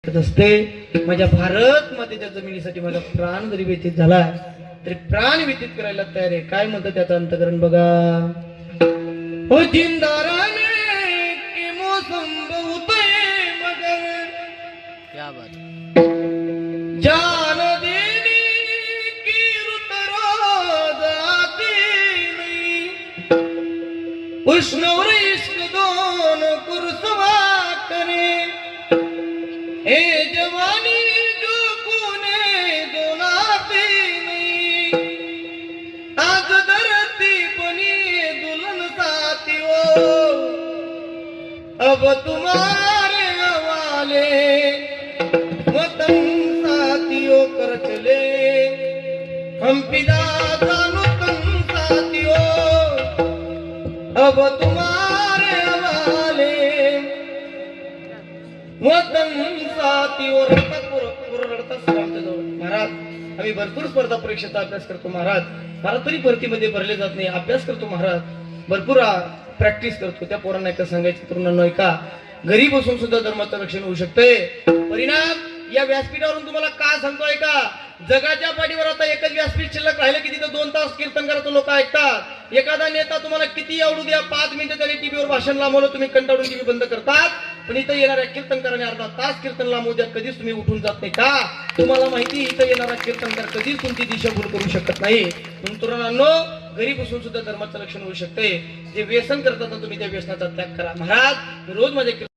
असते माझ्या भारत मातेच्या जमिनीसाठी माझा प्राण जरी व्यतीत झाला तरी प्राण व्यतीत करायला तयार आहे. काय म्हणतं त्याचं अंतकरण बघा. हो जिंदाराने के मौसम बहुत है मगर क्या बात. जान देने की रुत रोज आती नहीं. उष्ण और इश्क दोनों कुर्सवा करे. ए जवानी जो खूने दोनाती नहीं. आज धरती बनी दुल्हन साथी हो. अब तुम्हारे हवाले वतन साथियों कर चले. हम पिता जानो तन साथियों. अब तुम्हारे हवाले वतन साथियों. रडतात महाराज आम्ही भरपूर स्पर्धा परीक्षेचा अभ्यास करतो महाराज. मला तरी भरतीमध्ये भरले जात नाही. अभ्यास करतो महाराज. भरपूर प्रॅक्टिस करतो. त्या पोरांना एकदा सांगायचं तरुणांना ऐका घरी बसून सुद्धा धर्माचं रक्षण होऊ शकते. परिणाम या व्यासपीठावरून तुम्हाला का सांगतोय का जगाच्या पाठीवर आता एकच व्यासपीठ शिल्लक राहिलं की तिथं 2 तास कीर्तन करायचं लोक ऐकतात. एखादा नेता तुम्हाला किती आवडू द्या 5 मिनिटं त्याने टीव्हीवर भाषण लांबवलं तुम्ही कंटाळून टीव्ही बंद करतात. पण इथं येणाऱ्या कीर्तनकाराने अर्धा तास कीर्तन लांबवू द्या कधीच तुम्ही उठून जात नाही का. तुम्हाला माहिती इथं येणारा कीर्तनकार कधीच तुमची दिशाभूल करू शकत नाही. म्हणून तरुणांनो घरी बसून सुद्धा धर्माचं रक्षण होऊ शकते. जे व्यसन करतात ना तुम्ही त्या व्यसनाचा त्याग करा. महाराज रोज माझ्या